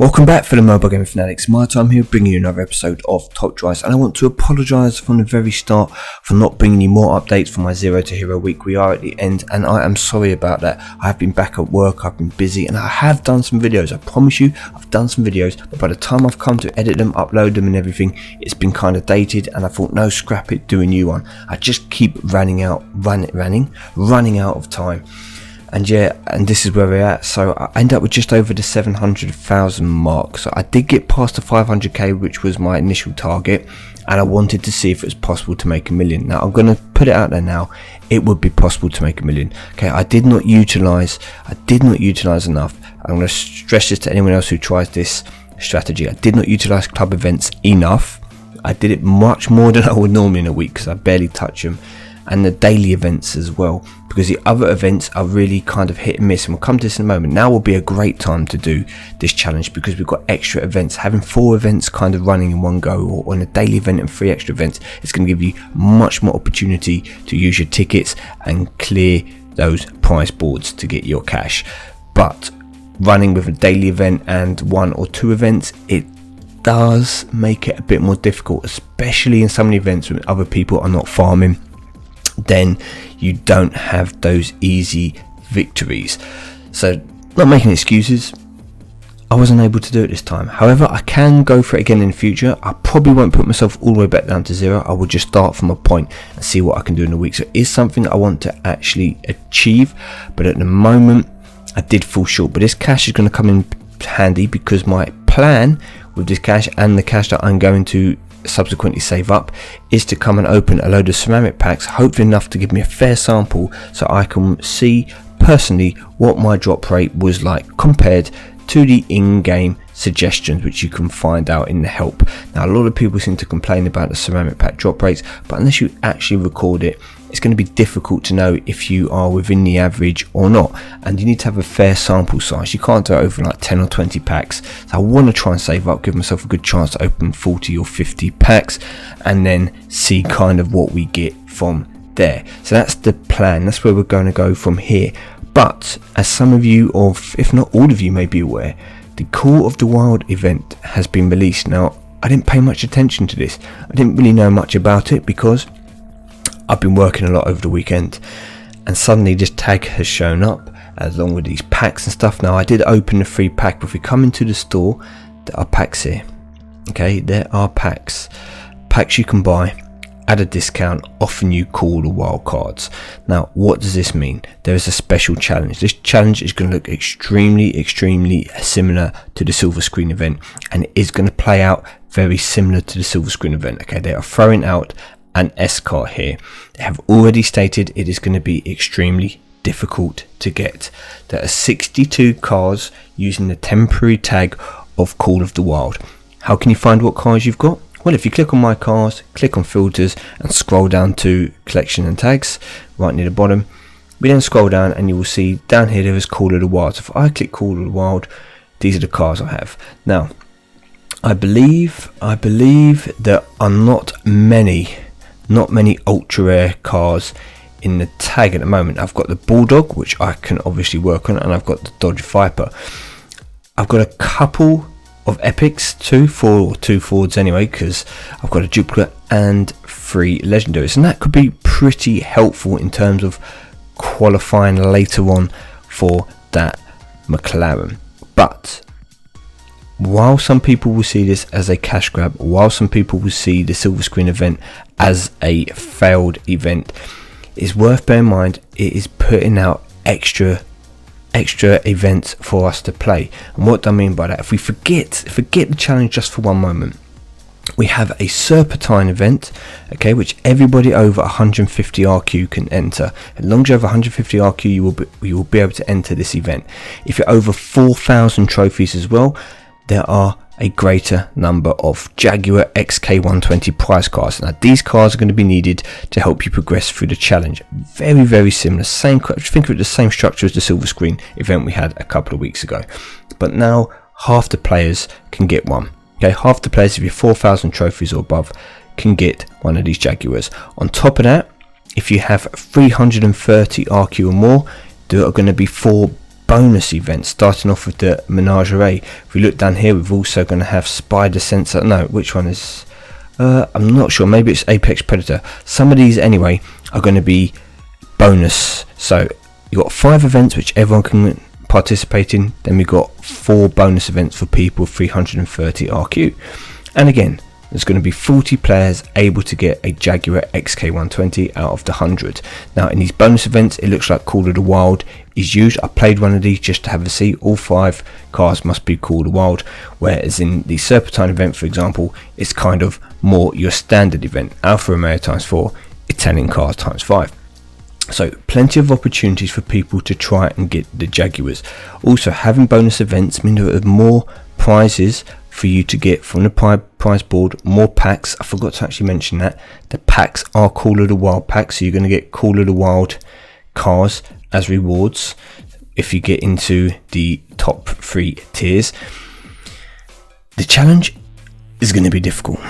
Welcome back for the Mobile Gaming Fanatics. MyTyme here, bringing you another episode of Top Drives, and I want to apologise from the very start for not bringing you more updates for my Zero to Hero week. We are at the end, and I am sorry about that. I have been back at work, I've been busy, and I have done some videos. I promise you, I've done some videos, but by the time I've come to edit them, upload them and everything, it's been kind of dated, and I thought, no, scrap it, do a new one. I just keep running out of time. And yeah, and this is where we're at. So I end up with just over the 700,000 mark. So I did get past the 500k, which was my initial target, and I wanted to see if it was possible to make $1 million. Now I'm going to put it out there now. It would be possible to make $1 million. Okay, I did not utilize enough. I'm going to stress this to anyone else who tries this strategy. I did not utilize club events enough. I did it much more than I would normally in a week because I barely touch them. And the daily events as well, because the other events are really kind of hit and miss, and we'll come to this in a moment. Now will be a great time to do this challenge because we've got extra events. Having 4 events kind of running in one go, or on a daily event and 3 extra events, it's going to give you much more opportunity to use your tickets and clear those prize boards to get your cash. But running with a daily event and 1 or 2 events, it does make it a bit more difficult, especially in some of the events when other people are not farming. Then you don't have those easy victories. So, not making excuses, I wasn't able to do it this time. However, I can go for it again in the future. I probably won't put myself all the way back down to 0. I will just start from a point and see what I can do in a week. So it is something that I want to actually achieve, but at the moment I did fall short. But this cash is going to come in handy because my plan with this cash and the cash that I'm going to subsequently save up is to come and open a load of ceramic packs, hopefully enough to give me a fair sample so I can see personally what my drop rate was like compared to the in-game suggestions, which you can find out in the help. Now a lot of people seem to complain about the ceramic pack drop rates, but unless you actually record it, it's going to be difficult to know if you are within the average or not, and you need to have a fair sample size. You can't do it over like 10 or 20 packs. So I want to try and save up, give myself a good chance to open 40 or 50 packs and then see kind of what we get from there. So that's the plan, that's where we're going to go from here. But as some of you, or if not all of you, may be aware, the Call of the Wild event has been released. Now I didn't pay much attention to this, I didn't really know much about it because I've been working a lot over the weekend, and suddenly this tag has shown up along with these packs and stuff. Now I did open the free pack, but if we come into the store, there are packs here. Okay, there are packs you can buy at a discount, offering you Call of the Wild cards. Now what does this mean? There is a special challenge. This challenge is going to look extremely similar to the silver screen event, and it is going to play out very similar to the silver screen event. Okay, they are throwing out an S card here. They have already stated it is going to be extremely difficult to get. There are 62 cards using the temporary tag of Call of the Wild. How can you find what cards you've got? Well, if you click on my cards, click on filters and scroll down to collection and tags right near the bottom, we then scroll down and you will see down here there is Call of the Wild. So if I click Call of the Wild, these are the cards I have. Now I believe there are not many ultra rare cars in the tag at the moment. I've got the Bulldog, which I can obviously work on, and I've got the Dodge Viper. I've got a couple of epics, 2 Fords anyway, because I've got a duplicate and 3 legendaries, and that could be pretty helpful in terms of qualifying later on for that McLaren. But while some people will see this as a cash grab, while some people will see the silver screen event as a failed event, it's worth bearing in mind it is putting out extra events for us to play. And what do I mean by that? If we forget the challenge just for one moment, we have a Serpentine event, okay, which everybody over 150 RQ can enter. As long as you have 150 RQ, you will be able to enter this event. If you're over 4,000 trophies as well, there are a greater number of Jaguar XK120 prize cards. Now these cards are going to be needed to help you progress through the challenge. Very similar, think of it the same structure as the silver screen event we had a couple of weeks ago, but now half the players can get one. Okay, half the players, if you're 4,000 trophies or above, can get one of these Jaguars. On top of that, if you have 330 RQ or more, there are going to be 4 bonus events, starting off with the Menagerie. If we look down here, we're also going to have Spider Sensor. No, which one is... I'm not sure, maybe it's Apex Predator. Some of these anyway are going to be bonus. So you've got 5 events which everyone can participate in. Then we've got 4 bonus events for people with 330 RQ. And again, there's going to be 40 players able to get a Jaguar XK120 out of the 100. Now in these bonus events, it looks like Call of the Wild is used. I played one of these just to have a see. All 5 cars must be Call of the Wild, whereas in the Serpentine event, for example, it's kind of more your standard event. Alfa Romeo ×4, Italian cars ×5. So plenty of opportunities for people to try and get the Jaguars. Also, having bonus events mean there are more prizes for you to get from the prize board, more packs. I forgot to actually mention that the packs are Call of the Wild packs, so you're going to get Call of the Wild cars as rewards if you get into the top 3 tiers. The challenge is going to be difficult,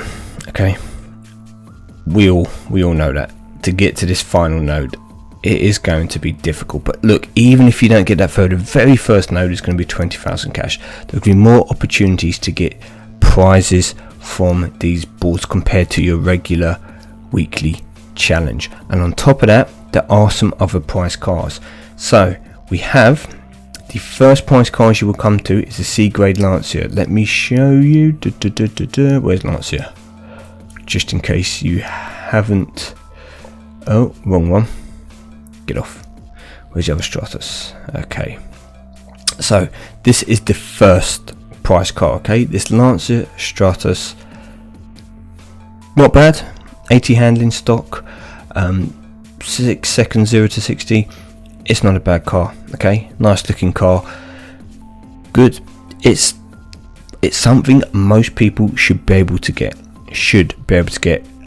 okay? We all know that. To get to this final node, it is going to be difficult. But look, even if you don't get that the very first node is going to be 20,000 cash. There'll be more opportunities to get prizes from these boards compared to your regular weekly challenge. And on top of that, there are some other prize cars. So we have the first prize cars you will come to is the C grade Lancia. Let me show you. Where's Lancia? Just in case you haven't. Oh, wrong one. Get off. Where's the other Stratus? Okay, so this is the first prize car. Okay, this Lancia Stratus, not bad. 80 handling stock, 6 seconds 0 to 60. It's not a bad car. Okay, nice looking car, good. It's something most people should be able to get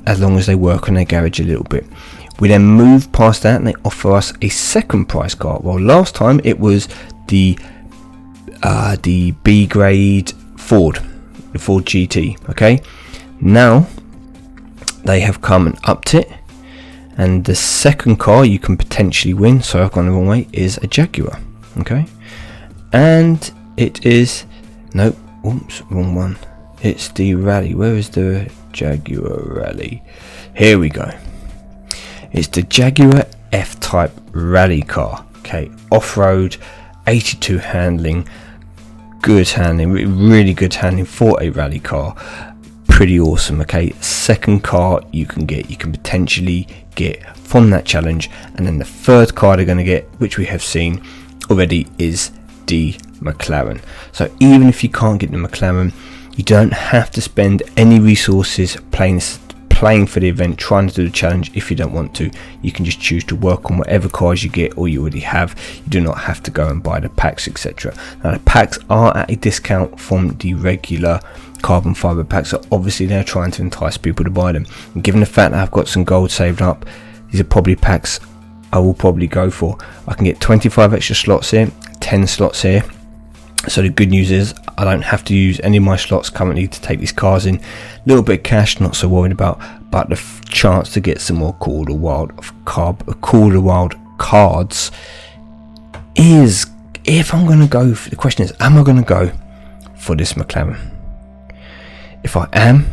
as long as they work on their garage a little bit. We then move past that and they offer us a second prize car. Well, last time it was the B grade Ford, the Ford GT. Okay, now they have come and upped it, and the second car you can potentially win, so I've gone the wrong way, is a Jaguar. Okay, and it is, nope, oops, wrong one. It's the Rally. Where is the Jaguar Rally? Here we go. It's the Jaguar F-Type rally car. Okay, off-road, 82 handling, good handling, really good handling for a rally car. Pretty awesome. Okay, second car you can potentially get from that challenge, and then the third car they're going to get, which we have seen already, is the McLaren. So even if you can't get the McLaren, you don't have to spend any resources playing for the event, trying to do the challenge. If you don't want to, you can just choose to work on whatever cars you get or you already have. You do not have to go and buy the packs, etc. Now the packs are at a discount from the regular carbon fiber packs, so obviously they're trying to entice people to buy them. And given the fact that I've got some gold saved up, these are probably packs I will probably go for. I can get 25 extra slots here, 10 slots here. So the good news is I don't have to use any of my slots currently to take these cars in. A little bit of cash, not so worried about, but the chance to get some more Call of the Wild cards is, if I'm going to go for, the question is, am I going to go for this McLaren? If I am,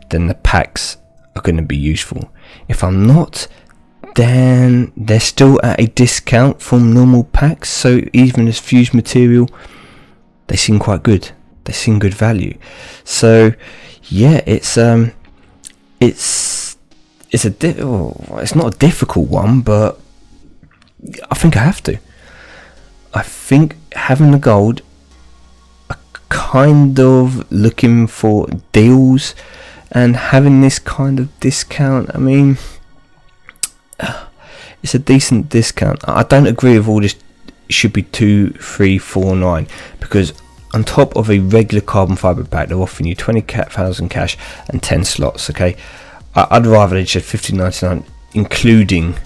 then the packs are going to be useful. If I'm not, then they're still at a discount from normal packs, so even as fused material, they seem quite good. They seem good value. So yeah, it's not a difficult one, but I think I have to. I think having the gold, kind of looking for deals, and having this kind of discount, I mean, it's a decent discount. I don't agree with all this. It should be 2, 3, 4, 9, because on top of a regular carbon fiber pack, they're offering you 20,000 cash and 10 slots. Okay, I'd rather they said 15.99, including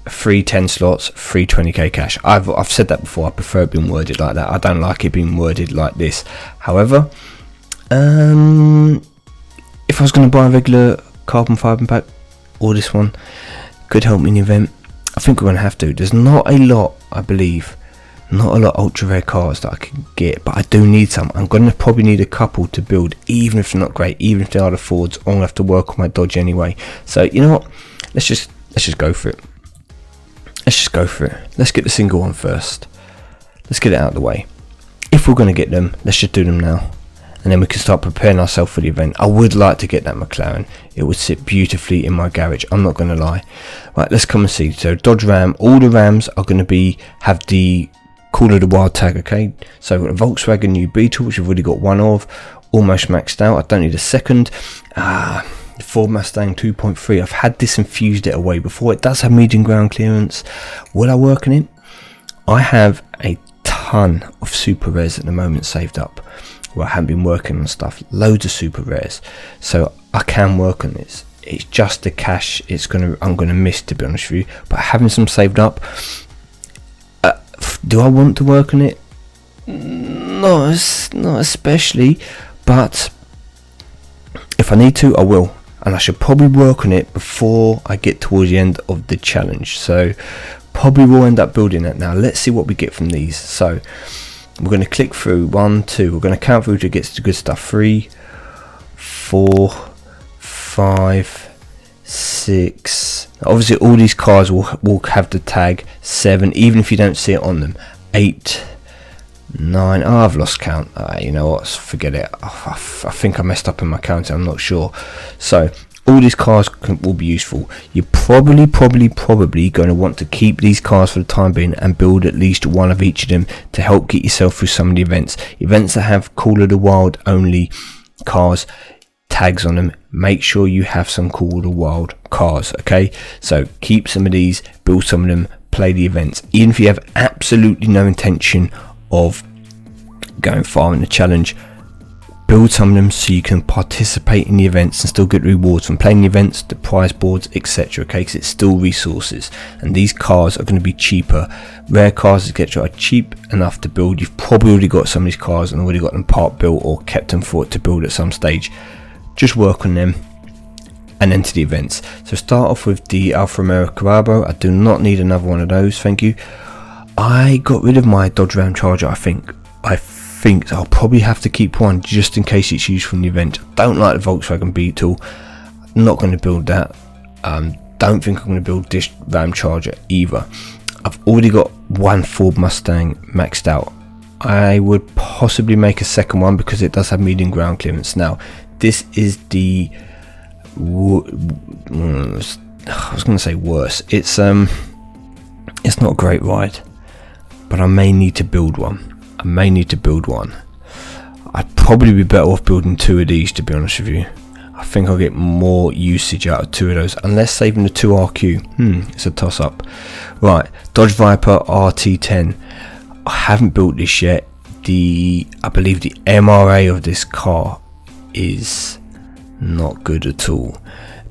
free 10 slots, free 20k cash. I've said that before. I prefer it being worded like that. I don't like it being worded like this. However, if I was going to buy a regular carbon fiber pack, or this one could help me in the event, I think we're going to have to. There's not a lot, I believe, Not a lot of ultra rare cars that I can get, but I do need some. I'm going to probably need a couple to build, even if they're not great, even if they are the Fords. I'm going to have to work on my Dodge anyway. So you know what? Let's just go for it. Let's get the single one first. Let's get it out of the way. If we're going to get them, let's just do them now, and then we can start preparing ourselves for the event. I would like to get that McLaren. It would sit beautifully in my garage, I'm not going to lie. Right, let's come and see. So Dodge Ram, all the Rams are going to have the Call of the Wild tag, okay? So we've got a Volkswagen New Beetle, which we've already got one of, almost maxed out. I don't need a second. The Ford Mustang 2.3, I've had this and fused it away before. It does have medium ground clearance. Will I work on it? I have a ton of super rares at the moment saved up. Well, I haven't been working on stuff, loads of super rares, so I can work on this. It's just the cash I'm gonna miss, to be honest with you, but having some saved up. Do I want to work on it? No, not especially, but if I need to, I will, and I should probably work on it before I get towards the end of the challenge. So probably will end up building that now. Let's see what we get from these. So we're going to click through 1, 2. We're going to count through to get to the good stuff. 3, 4, 5, 6. Obviously, all these cars will have the tag 7, even if you don't see it on them. 8, 9. Oh, I've lost count. You know what? Forget it. I think I messed up in my counting. I'm not sure. So all these cars will be useful. You're probably going to want to keep these cars for the time being and build at least one of each of them to help get yourself through some of the events that have Call of the Wild only cars tags on them. Make sure you have some Call of the Wild cars, okay? So keep some of these, build some of them, play the events. Even if you have absolutely no intention of going far in the challenge, build some of them so you can participate in the events and still get rewards from playing the events, the prize boards, etc. Okay, because it's still resources, and these cars are going to be cheaper. Rare cars, etc., are cheap enough to build. You've probably already got some of these cars and already got them part built or kept them for it to build at some stage. Just work on them and enter the events. So start off with the Alfa Romeo Carraro. I do not need another one of those, thank you. I got rid of my Dodge Ram Charger. I think I'll probably have to keep one just in case it's used from the event. I don't like the Volkswagen Beetle. I'm not going to build that. Don't think I'm going to build this Ram Charger either. I've already got one Ford Mustang maxed out. I would possibly make a second one because it does have medium ground clearance. Now this is the I was going to say worse. It's not a great ride, but I may need to build one. I'd probably be better off building 2 of these, to be honest with you. I think I'll get more usage out of 2 of those, unless saving the 2 RQ. It's a toss up. Right, Dodge Viper RT10. I haven't built this yet. I believe the MRA of this car is not good at all,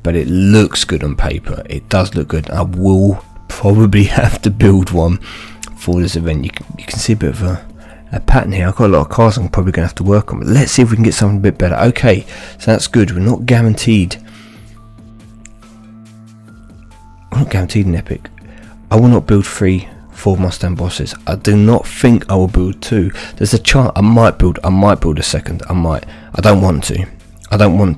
but it looks good on paper. It does look good. I will probably have to build one for this event. You can see a bit of a pattern here. I've got a lot of cars I'm probably going to have to work on, but let's see if we can get something a bit better. Okay, so that's good. We're not guaranteed in Epic. I will not build 3 Ford Mustang bosses. I do not think I will build 2. There's a chance I might build a second. I don't want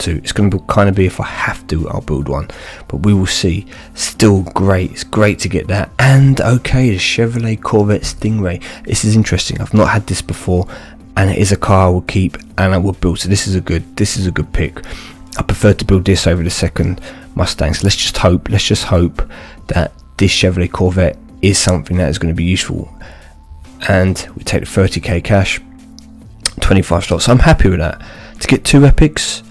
to. It's going to kind of be if I have to, I'll build one, but we will see. Still great. It's great to get that. And okay, the Chevrolet Corvette Stingray. This is interesting. I've not had this before, and it is a car I will keep and I will build. So this is a good pick. I prefer to build this over the second Mustang. So let's just hope that this Chevrolet Corvette is something that is going to be useful. And we take the 30k cash, 25 slots. So I'm happy with that. To get 2 epics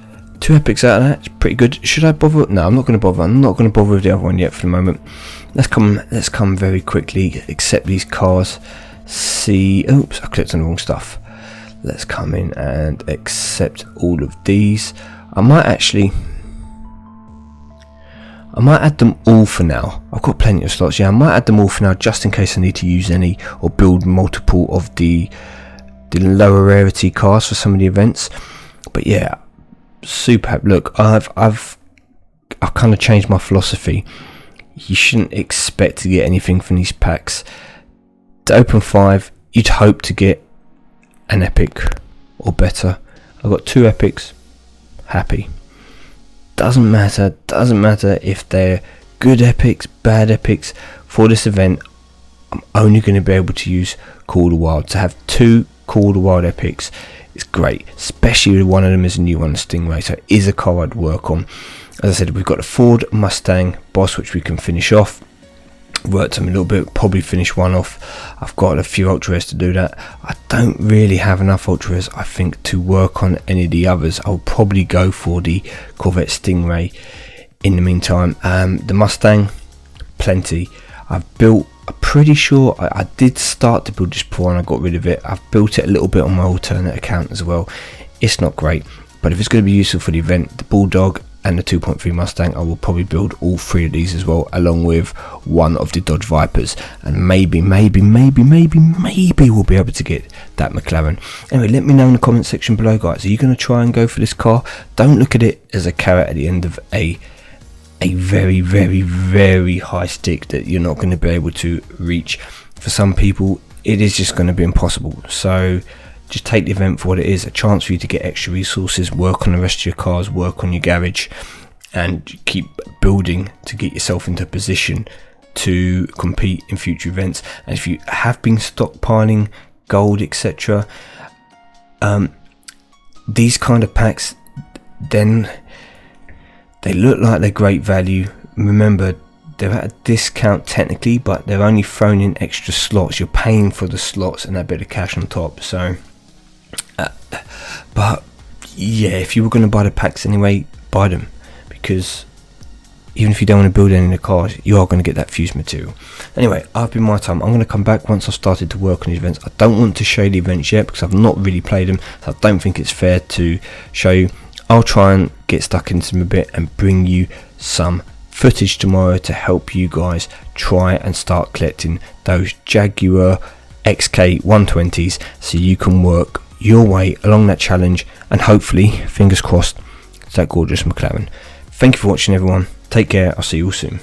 out of that, it's pretty good. Should I bother? No, I'm not going to bother. I'm not going to bother with the other one yet for the moment. Let's come very quickly, accept these cars. See, oops, I clicked on the wrong stuff. Let's come in and accept all of these. I might add them all for now. I've got plenty of slots. Yeah, I might add them all for now, just in case I need to use any or build multiple of the lower rarity cars for some of the events. But yeah, super happy. Look, I've kind of changed my philosophy. You shouldn't expect to get anything from these packs. To open 5 you'd hope to get an epic or better. I've got 2 epics, happy. Doesn't matter if they're good epics, bad epics. For this event, I'm only going to be able to use Call of the Wild. To have 2 Call of the Wild epics is great, especially with one of them is a new one, Stingray, so it is a car I'd work on. As I said, we've got the Ford Mustang boss, which we can finish off. Worked on a little bit, probably finish one off. I've got a few ultra rares to do that. I don't really have enough ultra rares, I think, to work on any of the others. I'll probably go for the Corvette Stingray in the meantime. The Mustang, plenty. I'm pretty sure I did start to build this before and I got rid of it. I've built it a little bit on my alternate account as well. It's not great, but if it's going to be useful for the event, the Bulldog and the 2.3 Mustang, I will probably build all 3 of these as well, along with one of the Dodge Vipers, and maybe we'll be able to get that McLaren. Anyway, let me know in the comment section below, guys. Are you going to try and go for this car? Don't look at it as a carrot at the end of a very, very, very high stick that you're not going to be able to reach. For some people, it is just going to be impossible. So just take the event for what it is, a chance for you to get extra resources, work on the rest of your cars, work on your garage, and keep building to get yourself into a position to compete in future events. And if you have been stockpiling gold, etc., these kind of packs, then they look like they're great value. Remember, they're at a discount technically, but they're only throwing in extra slots. You're paying for the slots and a bit of cash on top. So but yeah, if you were going to buy the packs anyway, buy them, because even if you don't want to build any of the cars, you are going to get that fused material. Anyway, I've been MyTyme. I'm going to come back once I've started to work on these events. I don't want to show you the events yet because I've not really played them, so I don't think it's fair to show you. I'll try and get stuck into them a bit and bring you some footage tomorrow to help you guys try and start collecting those Jaguar XK 120s so you can work your way along that challenge and hopefully, fingers crossed, it's that gorgeous McLaren. Thank you for watching, everyone. Take care. I'll see you all soon.